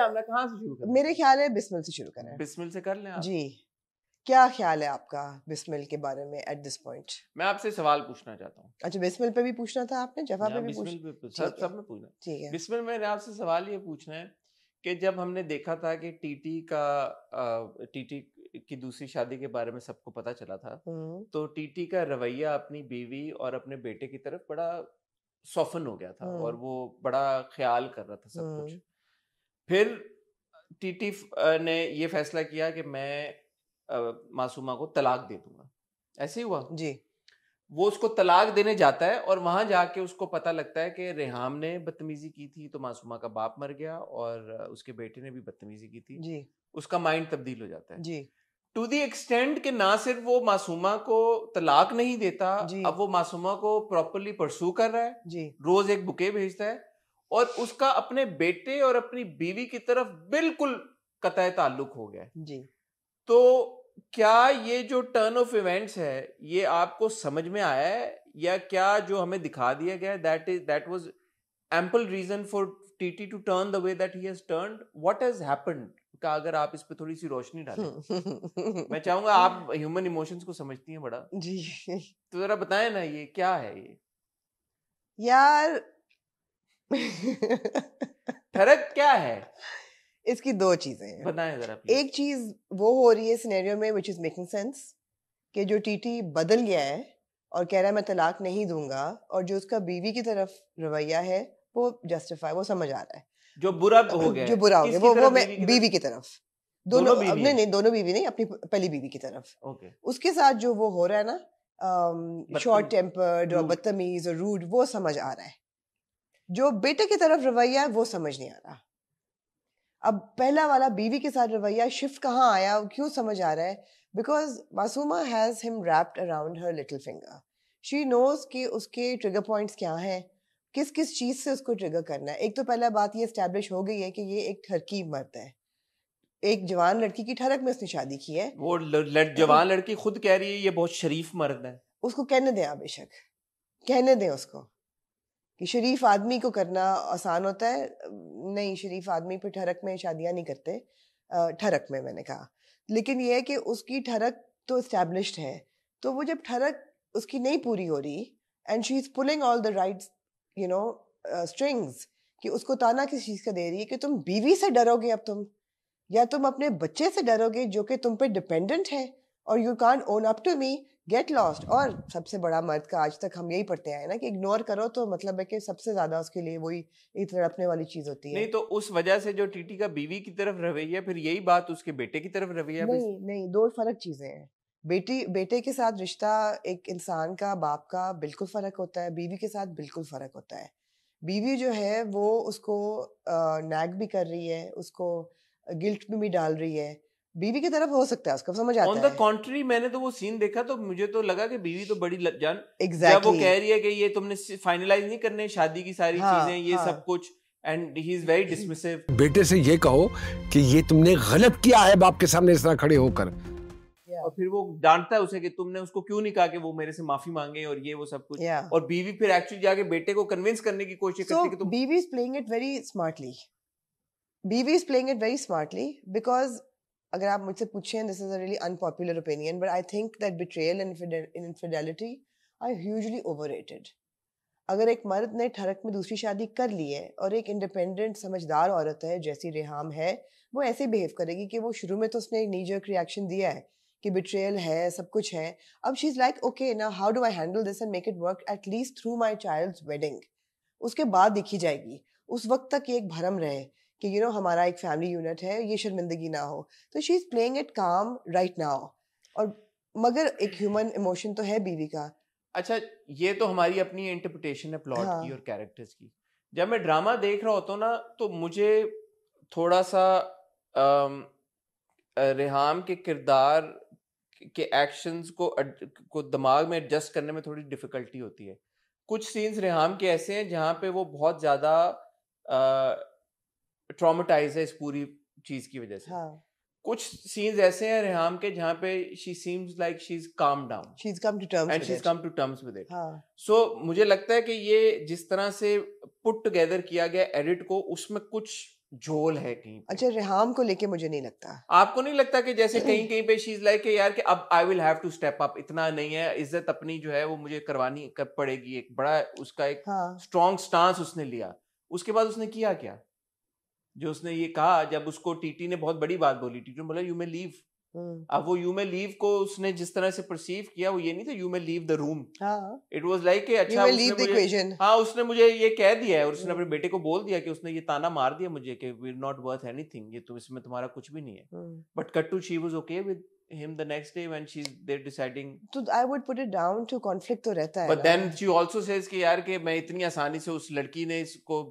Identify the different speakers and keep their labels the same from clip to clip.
Speaker 1: जानना है, कहाँ से शुरू करें?
Speaker 2: मेरे ख्याल है बिस्मिल से शुरू करें।
Speaker 1: बिस्मिल से कर लें आप?
Speaker 2: जी, क्या ख्याल है आपका बिस्मिल के बारे में एट दिस पॉइंट?
Speaker 1: मैं आपसे सवाल पूछना चाहता हूँ।
Speaker 2: अच्छा, बिस्मिल पे भी पूछना था आपने, जफा पे भी
Speaker 1: बिस्मिल
Speaker 2: पूछ?
Speaker 1: पे सब में पूछना।
Speaker 2: ठीक है।
Speaker 1: बिस्मिल मैंने आपसे सवाल ये पूछना है कि जब हमने देखा था कि टीटी की दूसरी शादी के बारे में सबको पता चला था, तो टीटी का रवैया अपनी बीवी और अपने बेटे की तरफ बड़ा सॉफन हो गया था और वो बड़ा ख्याल कर रहा था सब कुछ। फिर टीटी ने ये फैसला किया कि मैं मासूमा को तलाक दे दूंगा। ऐसे ही हुआ
Speaker 2: जी।
Speaker 1: वो उसको तलाक देने जाता है और वहां जाके उसको पता लगता है कि रेहाम ने बदतमीजी की थी, तो मासूमा का बाप मर गया और उसके बेटे ने भी बदतमीजी की थी
Speaker 2: जी।
Speaker 1: उसका माइंड तब्दील हो जाता है
Speaker 2: जी।
Speaker 1: टू दी एक्सटेंड कि ना सिर्फ वो मासूमा को तलाक नहीं देता, अब वो मासूमा को प्रॉपरली परसू कर रहा है
Speaker 2: जी।
Speaker 1: रोज एक बुके भेजता है और उसका अपने बेटे और अपनी बीवी की तरफ बिल्कुल कतई ताल्लुक हो गया है
Speaker 2: जी।
Speaker 1: तो क्या ये जो टर्न ऑफ इवेंट्स है ये आपको समझ में आया है या क्या जो हमें दिखा दिया गया that was ample reason for TT to turn the way that he has turned? What has happened का अगर आप इस पे थोड़ी सी रोशनी डालें। मैं चाहूंगा, आप ह्यूमन इमोशंस को समझती हैं बड़ा
Speaker 2: जी,
Speaker 1: तो जरा बताएं ना ये क्या है ये
Speaker 2: यार।
Speaker 1: फर्क क्या है?
Speaker 2: इसकी दो चीजें हैं,
Speaker 1: बताएं जरा प्लीज।
Speaker 2: एक चीज वो हो रही है सिनेरियो में व्हिच इज मेकिंग सेंस कि जो टीटी बदल गया है और कह रहा है मैं तलाक नहीं दूंगा, और जो उसका बीवी की तरफ रवैया है वो जस्टिफाई, वो समझ आ रहा है।
Speaker 1: जो बुरा हो गया
Speaker 2: जो बुरा हो गया वो मैं बीवी की तरफ, दोनों नहीं दोनों बीवी नहीं, अपनी पहली बीवी की तरफ।
Speaker 1: ओके।
Speaker 2: उसके साथ जो वो हो रहा है ना, शॉर्ट टेम्पर्ड और बदतमीज और रूड, वो समझ आ रहा है। जो बेटे की तरफ रवैया है वो समझ नहीं आ रहा। अब पहला वाला बीवी के साथ रवैया शिफ्ट कहाँ आया, क्यों समझ आ रहा है? Because Masooma has him wrapped around her little finger. She knows कि उसके ट्रिगर पॉइंट्स क्या हैं, किस किस चीज से उसको ट्रिगर करना है। एक तो पहला बात ये एस्टैब्लिश हो गई है कि ये एक ठरकी मर्द है, एक जवान लड़की की ठरक में उसने शादी की है।
Speaker 1: वो जवान लड़की खुद कह रही है ये बहुत शरीफ मर्द है।
Speaker 2: उसको कहने दें, आप बेशक कहने दें उसको कि शरीफ आदमी को करना आसान होता है। नहीं, शरीफ आदमी पे ठरक में शादियां नहीं करते, ठरक में मैंने कहा। लेकिन ये है कि उसकी ठरक तो एस्टैब्लिश्ड है, तो वो जब ठरक उसकी नहीं पूरी हो रही and she is pulling all the right strings, कि उसको ताना किस चीज का दे रही है कि तुम बीवी से डरोगे अब तुम, या तुम अपने बच्चे से डरोगे जो कि तुम पे डिपेंडेंट है, और you can't own up to me, get lost. और सबसे बड़ा मर्द का आज तक हम यही पढ़ते आए ना कि इग्नोर करो तो मतलब है कि सबसे ज्यादा उसके लिए वही एक तड़पने वाली चीज होती है।
Speaker 1: नहीं तो उस वजह से जो टीटी का बीवी की तरफ रवैया, फिर यही बात उसके बेटे की तरफ रवैया?
Speaker 2: नहीं, दो फर्क चीजें हैं। बेटे के साथ रिश्ता एक इंसान का, बाप का बिल्कुल फर्क होता है, बीवी के साथ बिल्कुल फर्क होता है। बीवी जो है वो उसको नैग भी कर रही है, उसको गिल्ट में भी डाल रही है। बीवी की तरफ हो सकता है उसको समझ आता है।
Speaker 1: ऑन द कॉन्ट्री, मैंने तो वो सीन देखा तो मुझे तो लगा कि बीवी तो बड़ी जान
Speaker 2: exactly.
Speaker 1: जब वो कह रही है कि ये तुमने फाइनलाइज नहीं करने शादी की सारी चीजें, ये सब कुछ, and he is very dismissive.
Speaker 3: बेटे से ये कहो कि ये तुमने गलत किया है बाप के सामने इस तरह खड़े होकर,
Speaker 1: और फिर वो डांटता है उसे कि तुमने उसको क्यों नहीं कहा कि वो मेरे से माफी मांगे और ये वो सब कुछ। और बीवी फिर एक्चुअली जाके बेटे को कन्विंस करने की कोशिश करती है कि तुम।
Speaker 2: Bibi is playing it very smartly, Bibi is playing it very smartly because अगर आप मुझसे पूछें, this is a really unpopular opinion, but I think that betrayal and infidelity are hugely overrated. अगर एक मर्द ने ठरक में दूसरी शादी कर ली है और एक इंडिपेंडेंट समझदार औरत है जैसी रेहाम है, वो ऐसे बिहेव करेगी कि वो शुरू में तो उसने एक नी जर्क रिएक्शन दिया है कि बिट्रेयल है, सब कुछ है। अब शी इज लाइक ओके ना, how do I handle this and make it work at least through my child's wedding. उसके बाद देखी जाएगी, उस वक्त तक ये एक भरम रहे कि हमारा एक फैमिली यूनिट है, ये शर्मिंदगी ना हो। तो शी इज प्लेइंग इट काम राइट नाउ। और मगर एक ह्यूमन इमोशन तो है बीवी का।
Speaker 1: अच्छा, ये तो हमारी अपनी इंटरप्रिटेशन है प्लॉट की और कैरेक्टर्स की। जब मैं ड्रामा देख रहा होता हूँ ना, तो मुझे थोड़ा सा रेहाम के किरदार के एक्शंस को दिमाग में एडजस्ट करने में थोड़ी डिफिकल्टी होती है। कुछ सीन्स रेहाम के ऐसे हैं जहाँ पे वो बहुत ज्यादा ट्रॉमेटाइज है इस पूरी चीज की वजह से। कुछ सीन्स ऐसे हैं रेहाम के जहाँ पे she seems like she is calm down,
Speaker 2: she is come to terms
Speaker 1: and she is come to terms with it. So मुझे लगता है कि ये जिस तरह से पुट टुगेदर किया गया एडिट को, उसमें कुछ झोल है कहीं पे।
Speaker 2: अच्छा, रेहाम को लेके मुझे नहीं लगता।
Speaker 1: आपको नहीं लगता कि जैसे कहीं कहीं पे शी इज लाइक यार कि अब I will have to step up, इतना नहीं है, इज्जत अपनी जो है वो मुझे करवानी कब पड़ेगी, एक बड़ा उसका एक स्ट्रॉन्ग स्टांस उसने लिया। उसके बाद उसने किया क्या, जो उसने ये कहा, जब उसको टीटी ने बहुत बड़ी बात बोली, टीटी ने बोला यू मे लीव। अब वो यू मे लीव को उसने जिस तरह से परसीव किया वो ये नहीं था you may leave the room, it was like अच्छा उसने मुझे ये कह दिया है, और उसने अपने बेटे को बोल दिया कि उसने ये ताना मार दिया मुझे कि we are not worth anything, ये तुम इसमें तुम्हारा कुछ भी नहीं है। But cut to she was okay with him the next day when she's there deciding,
Speaker 2: तो I would put it down to conflict तो रहता है।
Speaker 1: but then she also says कि यार कि मैं इतनी आसानी से उस लड़की ने इसको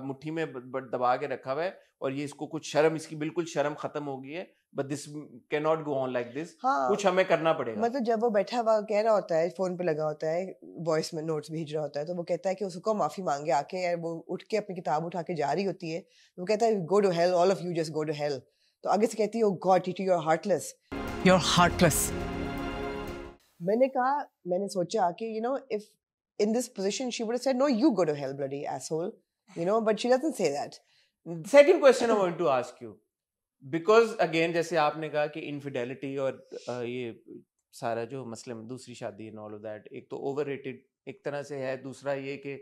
Speaker 1: मुट्ठी में दबा के रखा हुआ है और ये इसको कुछ शर्म, इसकी बिल्कुल शर्म खत्म हो गई है, but this cannot go on like this। कुछ हमें करना पड़ेगा।
Speaker 2: मतलब जब वो बैठा हुआ कह रहा होता है, फोन पे लगा होता है, वॉइस में नोट्स भेज रहा होता है, तो वो कहता है कि उसको माफी मांगे आके, यार वो उठ के अपनी किताब उठा के जा रही होती है, वो कहता है go to hell, all of you just go to hell। तो आगे से कहती है oh God Titi you're heartless,
Speaker 4: you're heartless।
Speaker 2: मैंने सोचा कि you know if in this position she would have said no you go to hell bloody asshole, you know, but she doesn't say that।
Speaker 1: Second question I want to ask you, because again जैसे आपने कहा कि infidelity और ये सारा जो मसले में दूसरी शादी and all of that, एक तो overrated एक तरह से है, दूसरा ये कि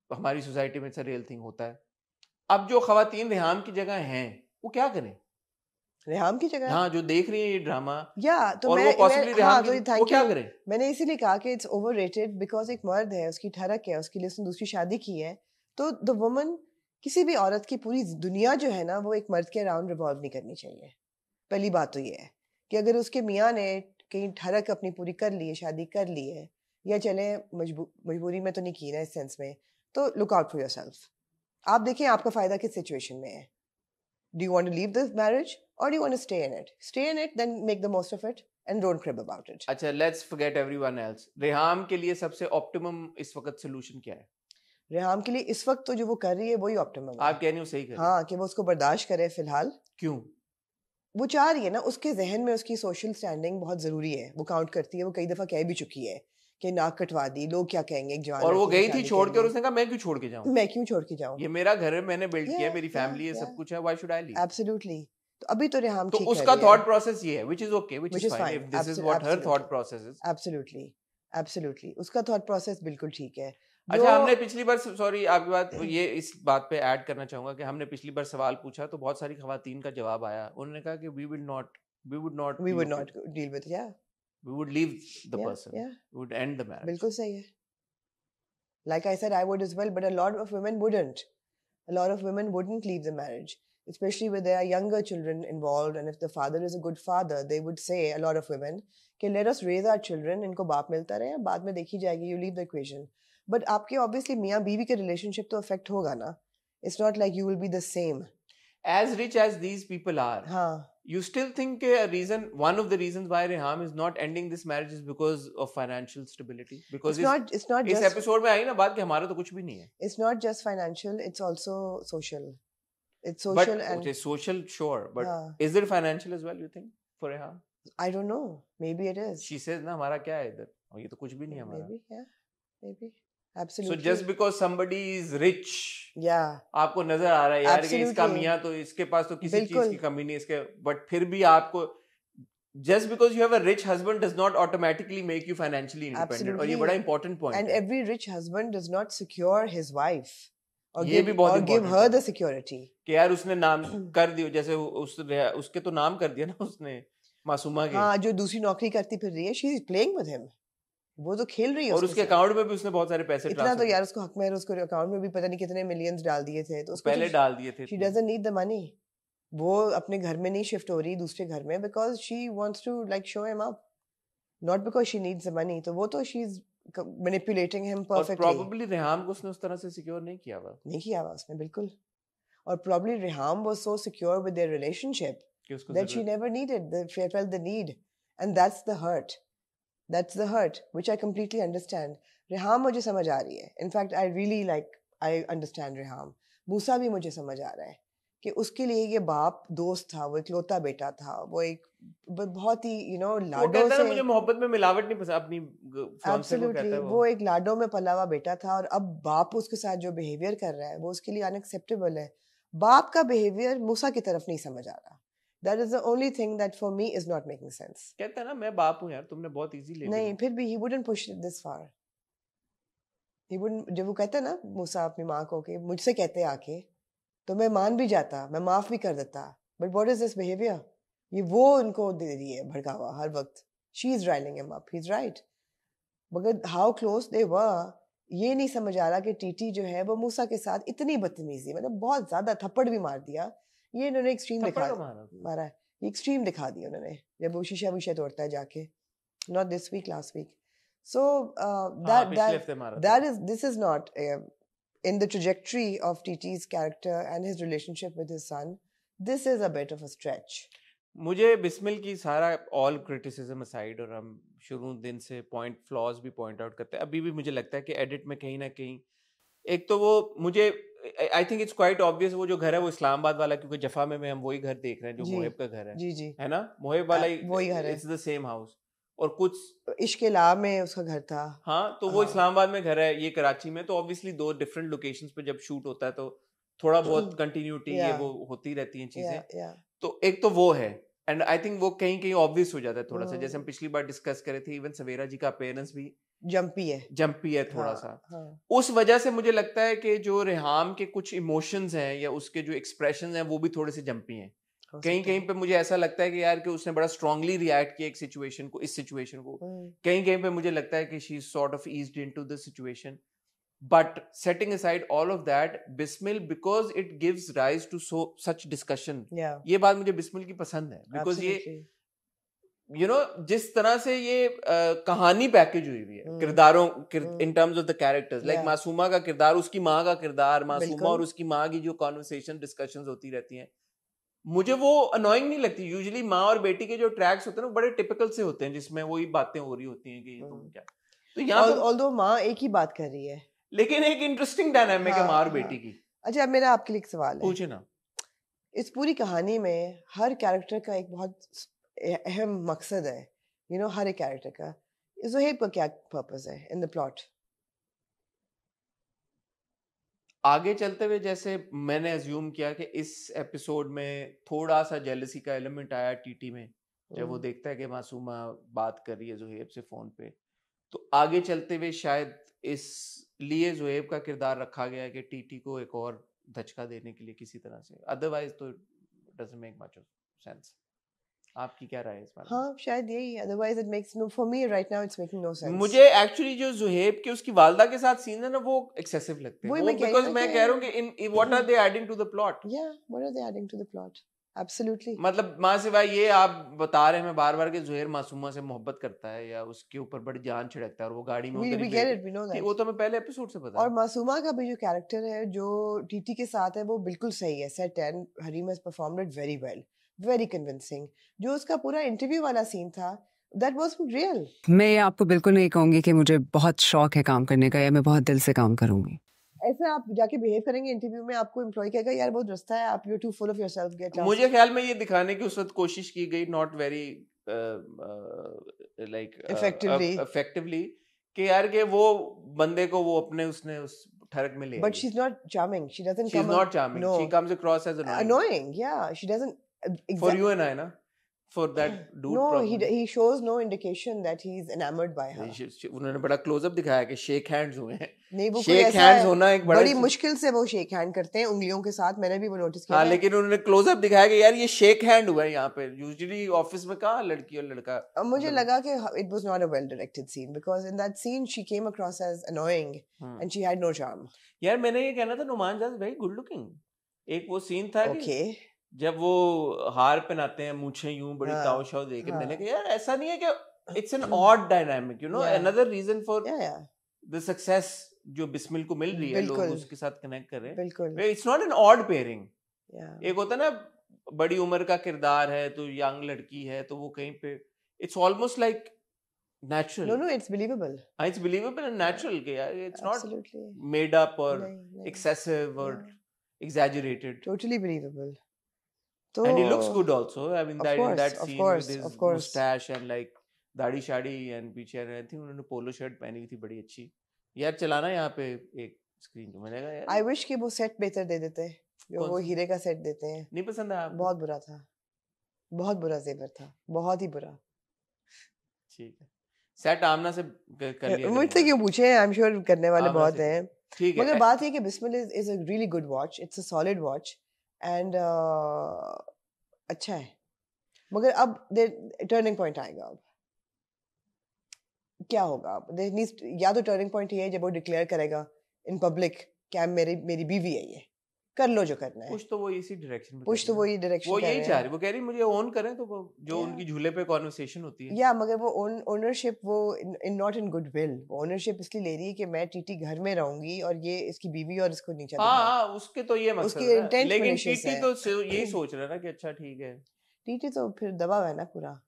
Speaker 1: हमारी सोसाइटी में इट्स रियल थिंग होता है। अब जो खवातीन रेहाम की जगह हैं वो क्या करें?
Speaker 2: रेहाम की जगह,
Speaker 1: हाँ, जो देख रही है ये ड्रामा,
Speaker 2: तो
Speaker 1: और वो पॉसिबली रेहाम की, वो क्या करें?
Speaker 2: मैंने इसीलिए कहा कि इट्स ओवररेटेड बिकॉज एक मर्द है, उसकी ठरक है, उसके लिए उसने दूसरी शादी की है, तो द वुमन, किसी भी औरत की पूरी दुनिया जो है ना वो एक मर्द के अराउंड रिवॉल्व नहीं करनी चाहिए। पहली बात तो ये है कि अगर उसके मियाँ ने कहीं ठरक अपनी पूरी कर ली है, शादी कर ली है, या चले मजबूरी में तो नहीं की ना इस सेंस में, तो लुक आउट फॉर योरसेल्फ। आप देखें आपका फायदा किस सिचुएशन में है। Do you want to leave the marriage or do you want to stay in it? Stay in it, then make the most of it and don't crib about it.
Speaker 1: अच्छा, let's forget everyone else। Reham के लिए सबसे optimum इस वक्त solution क्या है?
Speaker 2: रेहाम के लिए इस वक्त तो जो वो कर रही है वही ऑप्टिमम है।
Speaker 1: आप कह रही हो सही कर रही है।
Speaker 2: हाँ, कि वो उसको बर्दाश्त करे फिलहाल।
Speaker 1: क्यों?
Speaker 2: वो चाह रही है ना, उसके जहन में उसकी सोशल स्टैंडिंग बहुत जरूरी है, वो काउंट करती है, वो कई दफा कह भी चुकी है कि नाक कटवा दी, लोग क्या कहेंगे एक जवान।
Speaker 1: और वो गई थी छोड़ के और उसने कहा मैं क्यों छोड़ के जाऊं?
Speaker 2: मैं क्यों छोड़ के जाऊं?
Speaker 1: ये मेरा घर है, मैंने बिल्ड किया है, मेरी फैमिली है, सब कुछ है, why should I leave?
Speaker 2: Absolutely. तो अभी तो रेहाम
Speaker 1: ठीक है, तो उसका थॉट प्रोसेस ये है, which is okay, which is fine, if this is what her thought process is.
Speaker 2: Absolutely उसका थॉट प्रोसेस बिल्कुल ठीक है।
Speaker 1: अच्छा, हमने पिछली बार, सॉरी आपकी बात, ये इस बात पे ऐड करना चाहूंगा कि हमने पिछली बार सवाल पूछा तो बहुत सारी खवातीन का जवाब आया, उन्होंने कहा कि we would not
Speaker 2: deal with it,
Speaker 1: we would leave the person, we would end the marriage।
Speaker 2: बिल्कुल सही है। Like I said, I would as well, but a lot of women wouldn't leave the marriage, especially with their younger children involved, and if the father is a good father, they would say, a lot of women, कि let us raise our children, इनको बाप मिलता रहे, बाद में देखी जाएगी, you leave the equation। But आपके obviously मियाँ बीवी के relationship तो affect होगा ना, it's not like you will be the same।
Speaker 1: As rich as these people are,
Speaker 2: हाँ,
Speaker 1: you still think one of the reasons why Reham is not ending this marriage is because of financial stability? Because
Speaker 2: it's not
Speaker 1: इस episode में आई ना बात कि हमारा तो कुछ भी नहीं है।
Speaker 2: It's not just financial, it's also social। It's social
Speaker 1: but it's social, sure, but is it financial as well, you think, for Reham?
Speaker 2: I don't know, maybe it is।
Speaker 1: She says ना हमारा क्या है इधर, और ये तो कुछ भी नहीं है हमारा।
Speaker 2: Maybe absolutely।
Speaker 1: So just because somebody is rich, आपको नजर आ रहा है यार कि इसका मियाँ तो इसके पास तो किसी चीज की कमी नहीं इसके, but फिर भी आपको just because you have a rich husband does not automatically make you financially independent। और ये बड़ा important point
Speaker 2: and
Speaker 1: है।
Speaker 2: every rich husband does not secure his wife or
Speaker 1: ये भी बहुत
Speaker 2: give her the security
Speaker 1: कि यार उसने नाम कर दिया, जैसे उसके तो नाम कर दिया ना उसने मासूमा के।
Speaker 2: हाँ, जो दूसरी नौकरी करती फिर रही है, she is playing with him, वो तो खेल रही है,
Speaker 1: और उसके अकाउंट में भी उसने बहुत सारे पैसे
Speaker 2: इतना तो यार उसको हक में है, उसको अकाउंट में भी पता नहीं कितने मिलियंस डाल दिए थे, तो उसको
Speaker 1: पहले डाल दिए थे।
Speaker 2: she doesn't need the money, वो अपने घर में नहीं शिफ्ट हो रही दूसरे घर में, because she wants to like show him up, not because she needs the money। तो वो तो she's manipulating him perfectly।
Speaker 1: और probably रेहाम को उसने उस तरह से सिक्योर नहीं किया हुआ
Speaker 2: उसने बिल्कुल। और probably Reham was so secure with their relationship that she never felt the need, and that's the hurt which I completely understand। Reham मुझे समझ आ रही है, in fact I understand Reham. मूसा भी मुझे समझ आ रहा है कि उसके लिए ये बाप दोस्त था, वो इकलौता बेटा था, वो एक बहुत ही लाडों से,
Speaker 1: मुझे मोहब्बत में मिलावट नहीं पसंद, अपनी फियांसे को कहता है
Speaker 2: वो एक लाडों में पला हुआ बेटा था, और अब बाप उसके साथ जो बिहेवियर कर रहा है वो उसके लिए अनएक्सेप्टेबल है। बाप का बिहेवियर मूसा की तरफ नहीं समझ आ रहा. That is the only thing that for me is not making sense.
Speaker 1: कहता है ना मैं बाप हूँ यार, तुमने बहुत इजी ले
Speaker 2: नहीं,
Speaker 1: लिया.
Speaker 2: फिर भी he wouldn't push it this far. He wouldn't, जब वो कहता है ना मूसा अपनी माँ को कि मुझसे कहते आके, तो मैं मान भी जाता, मैं माफ भी कर देता. But what is this behavior? ये वो उनको दे रही है भड़कावा हर वक्त. She is riling him up. He's right. मगर how close they were, ये नहीं समझ आ रहा कि टीटी जो है वो मूसा के साथ इतनी बदतमीजी, मतलब बहुत ज्यादा थप्पड़ भी मार दिया. ये इन्होंने एक्सट्रीम दिखा मारा है. ये एक्सट्रीम दिखा दिया उन्होंने जब वो शीशा विशा तोड़ता है जाके. Not this week, last week. So this is not in the trajectory of TT's character and his relationship with his son. This is a bit of a stretch.
Speaker 1: मुझे बिस्मिल की सारा ऑल क्रिटिसिज्म असाइड, और हम शुरू दिन से point flaws भी point out करते हैं, अभी भी मुझे लगता है कि एडिट में कहीं ना कहीं एक तो वो मुझे I think it's quite obvious वो जो घर है वो इस्लामाबाद वाला, क्योंकि जफा में हम वही घर देख रहे हैं जो मोहिब का घर है.
Speaker 2: जी
Speaker 1: है ना, मोहिब वाला
Speaker 2: वही घर है.
Speaker 1: It's the same house. और कुछ
Speaker 2: इश्केला में उसका घर था.
Speaker 1: हाँ, तो वो इस्लामाबाद में घर है, ये कराची में. तो ऑब्वियसली दो डिफरेंट लोकेशंस पे जब शूट होता है तो थोड़ा बहुत कंटिन्यूटी ये वो होती रहती हैं चीजें. तो एक तो वो है, एंड आई थिंक वो कहीं कहीं ऑब्वियस हो जाता है थोड़ा सा. जैसे हम पिछली बार डिस्कस करे थे, इवन सवेरा जी का अपीयरेंस भी जंपी है थोड़ा सा. उस वजह से मुझे लगता है कि जो रेहाम के कुछ इमोशंस हैं या उसके जो एक्सप्रेशंस हैं वो भी थोड़े से जंपी हैं. कहीं कहीं पे मुझे ऐसा लगता है कि यार कि उसने बड़ा स्ट्रांगली रिएक्ट किया एक सिचुएशन को, इस सिचुएशन को. कहीं कहीं पे मुझे लगता है कि she sort of eased into the situation. But setting aside all of that, Bismil, because it gives rise to such discussion. ये बात मुझे बिस्मिल की पसंद है, because ये जिस तरह से ये कहानी पैकेज हुई हुई है किरदारों in terms of the characters, like Masuma का किरदार, उसकी माँ का किरदार, मासूमा और उसकी माँ की जो कॉन्वर्सेशन डिस्कशंस होती रहती हैं, मुझे वो अनोइंग नहीं लगती. यूजुअली माँ और बेटी के जो ट्रैक्स होते हैं ना बड़े टिपिकल से होते हैं, जिसमें वही बातें हो रही होती हैं कि तुम क्या. तो यहाँ
Speaker 2: ऑल्दो माँ एक ही बात कर रही है,
Speaker 1: लेकिन एक इंटरेस्टिंग डायनामिक है माँ और बेटी की.
Speaker 2: अच्छा, अब मेरा आपके लिए एक सवाल है.
Speaker 1: पूछे ना.
Speaker 2: इस पूरी कहानी में हर कैरेक्टर का एक बहुत अहम मकसद है, हर एक कैरेक्टर का. ज़ुहैब का क्या पर्पस है इन द प्लॉट?
Speaker 1: आगे चलते हुए जैसे मैंने अज्यूम किया कि इस एपिसोड में थोड़ा सा जेलसी का एलिमेंट आया टीटी में, जब वो देखता है कि मासूमा बात कर रही है ज़ुहैब से फोन पे. तो आगे चलते हुए शायद इस लिए ज़ुहैब का किरदार रखा गया है कि टीटी को एक और धचका देने के लिए किसी तरह से. अदरवाइज तो डजंट मेक मच सेंस. आपकी क्या राय है इस बारे में?
Speaker 2: हाँ, शायद यही. Otherwise it makes no, for me right now it's making no sense.
Speaker 1: मुझे एक्चुअली जो ज़ुहैब के उसकी वालदा के साथ सीन है ना वो एक्सेसिव लगते हैं. वो बिकॉज़ मैं कह रहा हूँ कि इन what are they adding to the plot.
Speaker 2: या what are they adding to the plot? Absolutely.
Speaker 1: मतलब माँ सिवाय ये आप बता रहे हैं मैं बार बार कि ज़ुहैब मासूमा से मोहब्बत करता है या उसके ऊपर बड़ी जान छिड़कता है और वो गाड़ी में
Speaker 2: we get it, we know that.
Speaker 1: वो तो मैं पहले एपिसोड से पता.
Speaker 2: और मासूमा का भी जो कैरेक्टर है जो टीटी के साथ है वो बिल्कुल सही है. Set and Hareem has performed it very well, very convincing. जो उसका पूरा इंटरव्यू वाला सीन था, that was real.
Speaker 4: मैं आपको बिल्कुल नहीं कहूंगी कि मुझे बहुत शौक है काम करने का या मैं बहुत दिल से काम करूंगी.
Speaker 2: ऐसा आप जाके बिहेव करेंगे इंटरव्यू में, आपको एम्प्लॉय कहेगा यार बहुत रस्ता है, आप you too full of yourself, get lost.
Speaker 1: मुझे ख्याल में ये दिखाने की उस वक्त कोशिश की गई, नॉट वेरी लाइक इफेक्टिवली, कि यार के वो बंदे को वो अपने उसने उस ठरक में ले.
Speaker 2: But she is not charming, she doesn't
Speaker 1: come, she is not charming, she comes across as
Speaker 2: annoying. Yeah, she doesn't
Speaker 1: for you and I, na, for that dude.
Speaker 2: No, he shows no indication that he's enamored by her.
Speaker 1: उन्होंने बड़ा close up दिखाया कि shake hands हुए हैं.
Speaker 2: नहीं, वो
Speaker 1: shake hands होना एक
Speaker 2: बड़ी मुश्किल से वो शेक हैंड करते हैं उंगलियों के साथ. मैंने भी वो नोटिस किया.
Speaker 1: हाँ, लेकिन उन्होंने क्लोज अप दिखाया कि यार ये शेक हैंड हुआ है यहाँ पे. यूजुअली ऑफिस में कहाँ लड़की और लड़का.
Speaker 2: मुझे लगा कि it was not a well directed scene because in that scene she came across as annoying and she had no charm.
Speaker 1: यार मैंने ये कहना था, नुमान जाज वेरी गुड लुकिंग. एक वो सीन था
Speaker 2: कि
Speaker 1: जब वो हार पहनाते हैं, मूंछें यूं बड़ी ताव शाव देके, मैंने कहा यार ऐसा नहीं है कि it's an odd dynamic, another reason for the success जो बिस्मिल को मिल रही है, लोग उसके साथ कनेक्ट कर रहे हैं.
Speaker 2: बिल्कुल,
Speaker 1: it's not an odd pairing. एक होता है ना बड़ी उम्र का किरदार है तो यंग लड़की है, तो वो कहीं पे it's almost like natural.
Speaker 2: No, it's believable.
Speaker 1: It's believable and natural. It's not made up or excessive or exaggerated.
Speaker 2: Totally believable.
Speaker 1: And he looks good also. I mean, in that scene with his mustache and like दाढ़ी sari and पीछे I think उन्होंने polo shirt पहनी हुई थी बड़ी अच्छी. यार चलाना यहाँ पे एक स्क्रीन को, मैंने कहा यार
Speaker 2: I wish कि वो सेट बेहतर दे देते. जो वो हीरे का सेट देते हैं,
Speaker 1: नहीं पसंद है आपको?
Speaker 2: बहुत बुरा था, बहुत बुरा जेवर था, बहुत ही बुरा।
Speaker 1: ठीक है, सेट आमना से कर लिया
Speaker 2: मुझसे क्यों पूछे, आई एम श्योर करने वाले
Speaker 1: आमना
Speaker 2: बहुत
Speaker 1: से
Speaker 2: हैं।
Speaker 1: ठीक है।
Speaker 2: मगर बात ये कि Bismil is a really good watch, it's a solid watch and अच्छा है। मगर अब टर्निंग पॉइंट आएगा। अब क्या होगा? अब या तो टर्निंग पॉइंट ये है जब वो डिक्लेयर करेगा इन पब्लिक कि मेरी बीवी है, ये कर लो जो करना है।
Speaker 1: पुश तो वो इसी डायरेक्शन में
Speaker 2: पुश तो वो ये डायरेक्शन
Speaker 1: वो
Speaker 2: कर
Speaker 1: यही
Speaker 2: रहे
Speaker 1: चाह
Speaker 2: हैं।
Speaker 1: रही, वो कह रही मुझे ओन करें, तो वो जो उनकी झूले पे कॉन्वर्सेशन होती है।
Speaker 2: या मगर वो ओनरशिप वो not in good will, ownership इसलिए ले रही है कि मैं टीटी घर में रहूंगी और ये इसकी बीवी और इसको नीचे दिखाए।
Speaker 1: हाँ, उसके तो ये मकसद
Speaker 2: उसके
Speaker 1: है ना,
Speaker 2: इंटेंट
Speaker 1: लेकिन
Speaker 2: malicious
Speaker 1: टीटी
Speaker 2: है।
Speaker 1: तो यही सोच रहा है ना कि अच्छा ठीक है।
Speaker 2: टीटी तो फिर दबा हुआ है ना पूरा,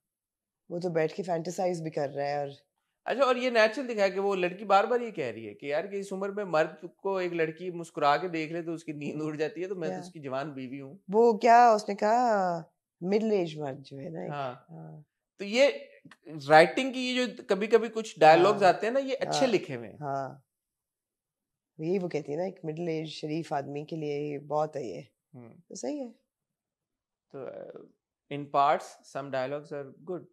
Speaker 2: वो तो बैठ के फैंटेसाइज भी कर रहा है। और
Speaker 1: अच्छा, और ये नेचुरल दिखाया कि वो लड़की बार बार ये कह रही है कि यार कि इस उम्र में मर्द को एक लड़की मुस्कुरा के देख ले तो उसकी नींद उड़ जाती है, तो मैं तो उसकी जवान बीवी हूँ।
Speaker 2: वो क्या उसने कहा, मिडिल एज मर्द जो है ना एक,
Speaker 1: हाँ। तो ये राइटिंग की ये जो कभी कभी कुछ डायलॉग्स आते हैं ना, ये अच्छे लिखे हुए हैं।
Speaker 2: हाँ, यही वो कहती है ना, एक मिडिल एज शरीफ आदमी के लिए ये बहुत है, ये तो सही है।
Speaker 1: तो इन parts some dialogues are good.